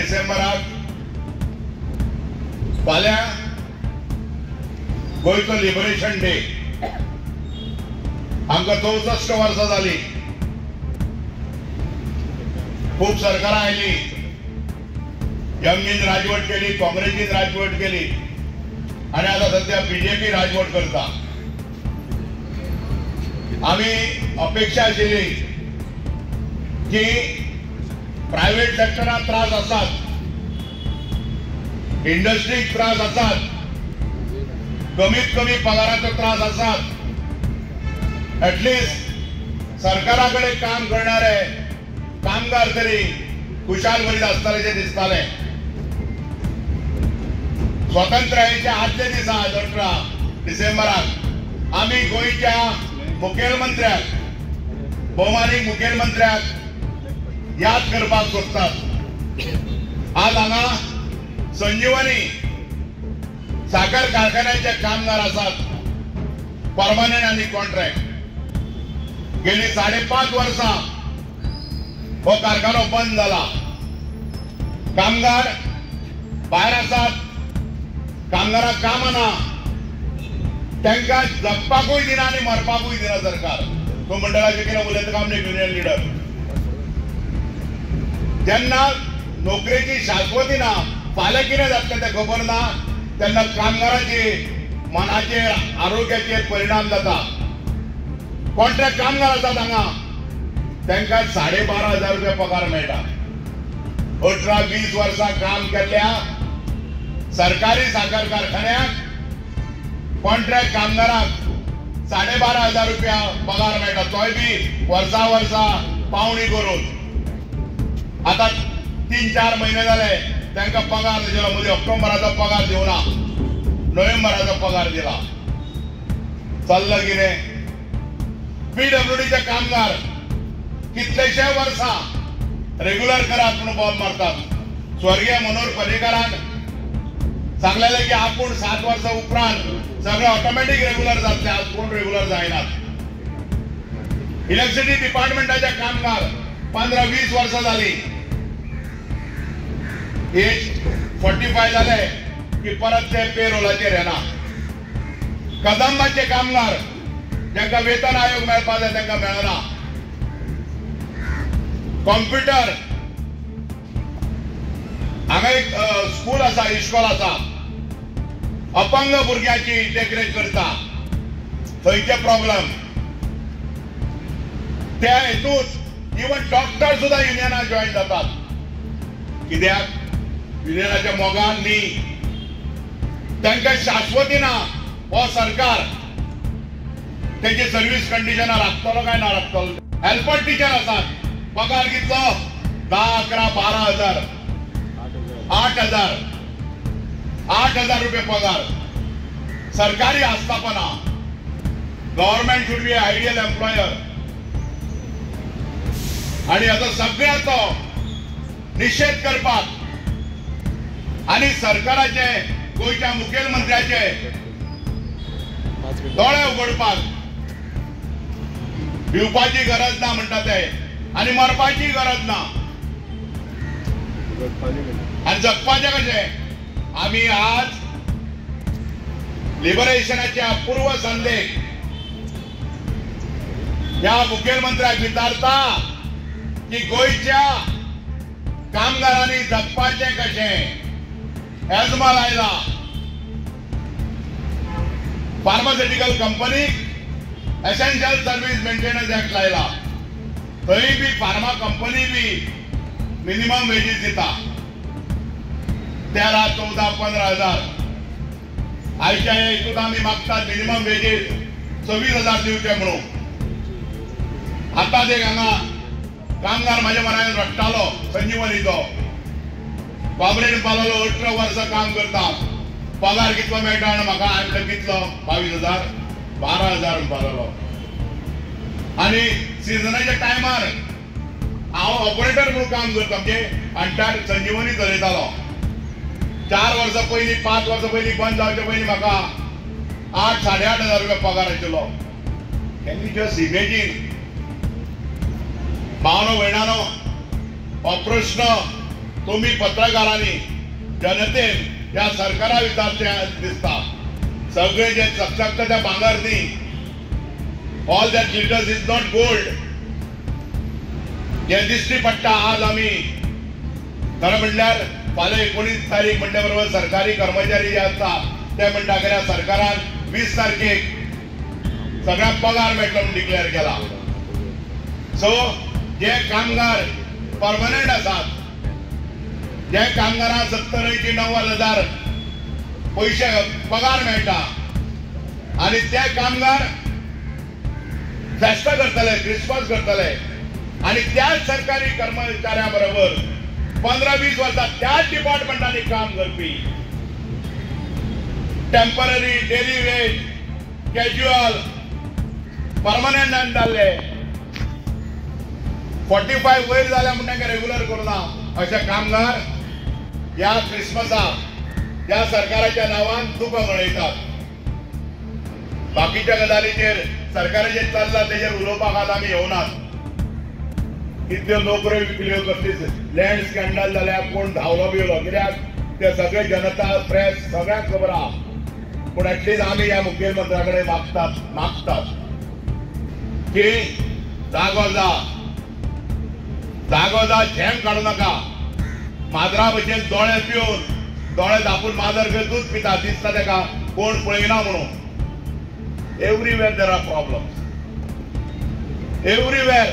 डिसेंबराक फाल्यां गोयचो liberation day आमकां 64 वर्सां जाली. खूब सरकारां आयली, यंगीन राजवट केली, काँग्रेसीन राजवट केली आणि आता सध्या बीजेपी राजवट करता. आम्ही अपेक्षा आशिल्ली की प्रायव्हेट सेक्टरात त्रास असतात, इंडस्ट्रीक त्रास असतात, कमीत कमी पगाराचो त्रास असतात. ऍटलिस्ट सरकाराकडे काम करणारे कामगार तरी खुशाल बरीच असताले दिसताले. स्वातंत्र्याच्या आदल्या दिसा 18 डिसेंबराक आम्ही गोयच्या मुखेलमंत्र्याक, भौमानीक मुखेलमंत्र्याक याद करपाक सोदतात. आज हांगा संजीवनी साखर कारखान्याचे कामगार आसात, परमनंट आनी कॉन्ट्रॅक्ट. गेली 5.5 वर्सां हो कारखानो बंद जाला. कामगार भायर आसात, कामगारांक काम ना, तांकां जगपाकूय दिना आनी मरपाकूय दिना सरकार. तो मंडळाचे कितें उलयता काम नाही युनियन लिडर. जेन्ना नोकरेची शाश्वती ना, फाल्यां कितें जातलें तें खबर ना, तेन्ना कामगारांचे मनाचेर आरोग्याचेर परिणाम जाता. कॉन्ट्रॅक्ट कामगार आसात हांगा, तांकां 12,500 रुपया पगार मेळटा. 18-20 वर्सां काम केल्ल्या सरकारी साखर कारखान्याक कॉन्ट्रॅक्ट कामगारांक 12,500 रुपया पगार मेळटा. तोय बी वर्सा पावणी करून. आता 3-4 महिने जाले तांकां पगार दिला. म्हणजे ऑक्टोबराचो पगार दिवना, नोव्हेंबराचो पगार दिला. चल्लं कितें? पीडब्ल्यूडीचे कामगार कितलेशे वर्सां रेग्युलर करात म्हणून बॉम्ब मारतात. स्वर्गीय मनोहर पर्रीकारान सांगलेलें की आपूण 7 वर्सां उपरांत सगळे ऑटोमॅटिक रेग्युलर जातले, आज कोण रेग्युलर जायनात. इलेक्ट्रिसिटी डिपार्टमेंटाचे कामगार 15-20 वर्सां जाली, एज 45 जाले की परत ते पेरोलाचेर येना. कदंबाचे कामगार जांकां वेतन आयोग मेळपा जाय तांकां मेळना. कॉम्प्युटर हांगा एक स्कूल आसा, इश्कॉल आसा, अपंग भुरग्यांची देखरेख करता. थंयचे प्रॉब्लेम त्या हेतूंत इवन डॉक्टर सुद्धा युनियनात जॉईन जातात. कित्याक? युनियनाच्या मोगान न्ही, तांकां शाश्वती ना. हो सरकार तेची सर्व्हिस कंडिशनां राखतलो काय ना राखतलो. हेल्पर टीचर आसात, पगार कितलो? 10, 11, 12,000, 8,000, 8,000 रुपये पगार. सरकारी आस्थापना. Government should be ideal employer. आणि आता सगळ्याचो निषेध करपाक आणि सरकाराचे, गोयच्या मुखेलमंत्र्याचे दोळे उगडपाक भिवपाची गरज ना म्हणटा ते, आणि मरपाची गरज ना. आणि जगपाचे कशें? आम्ही आज लिबरेशनाच्या पूर्व संदेश या मुखेलमंत्र्याक विचारता की गोयच्या कामगारांनी जगपाचे कशें. एजमा लायला. Pharmaceutical company essential service maintenance act लायला. थंय बी फार्मा कंपनी बी मिनिमम वेजीस दिता 13, 14, 15,000. आयच्या हेतूंत आमी मागतात मिनिमम वेजीस 26,000 दिवचे म्हणून. आतां एक हांगा कामगार म्हाज्या मनान रडटालो संजीवनीचो. कॉर्पोरेट पालोलो 18 वर्सां काम करता, पगार कितलो मेळटा आनी म्हाका हांवें कितलो 22,000, 12,000 पालोलो. आणि सिजनाच्या टायमार हांव ऑपरेटर म्हणून काम करता, म्हणजे अंटार संजीवनी चलयतालो. 4 वर्सां पयलीं 5 वर्सां पयलीं बंद जावचे पयलीं म्हाका 8-8,500 रुपया पगार आशिल्लो. Can you just imagine? भावनो भयणानो, हो प्रश्न तुम्ही पत्रकारांनी जनतेन या सरकारा विचारचे दिसता सगळे जे चकचकता त्या भांगर न्ही all that glitters is not gold हे दिश्टी पडटा. आज आम्ही खरं म्हणल्यार फाल्यां 19 तारीख म्हणल्या बरोबर सरकारी कर्मचारी जे आसता ते म्हणटा की सरकारान 20 तारखेक सगळ्यांक पगार मेळटलो म्हणून डिक्लेअर केला. सो जे कामगार परमनंट आसात जे कामगारांक 70-90,000 पैसे पगार मेळटा आणि ते कामगार फेस्ता करतले क्रिसमस करतले आणि त्याच सरकारी कर्मचाऱ्या बरोबर 15-20 वर्सां त्याच डिपार्टमेंटांनी काम करपी temporary daily wage casual permanent जाल्ले 45 वयर जाल्या म्हणून रेग्युलर करूना असे कामगार या क्रिसमसाक या सरकाराच्या नावान तुका गणयतात. बाकीच्या गजालीचेर सरकाराचेर चल्ला तेजेर उलोवपाक आज आमी येवनात. कितल्यो नोकऱ्यो विकल्यो कसली लँड स्कॅन्डल जाल्या कोण धांवलो बिवलो कित्याक ते सगळे जनता प्रेस सगळ्यांक खबर आहा. पूण एटलीस्ट आमी ह्या मुखेलमंत्र्या कडेन मागतात की जागो जा झेम काडू नाका. माजरा भशेन दोळे पिवन दोळे धापून माजर घेवन दूध पिता दिसता तेका कोण पळयना म्हणून. Everywhere there are problems everywhere.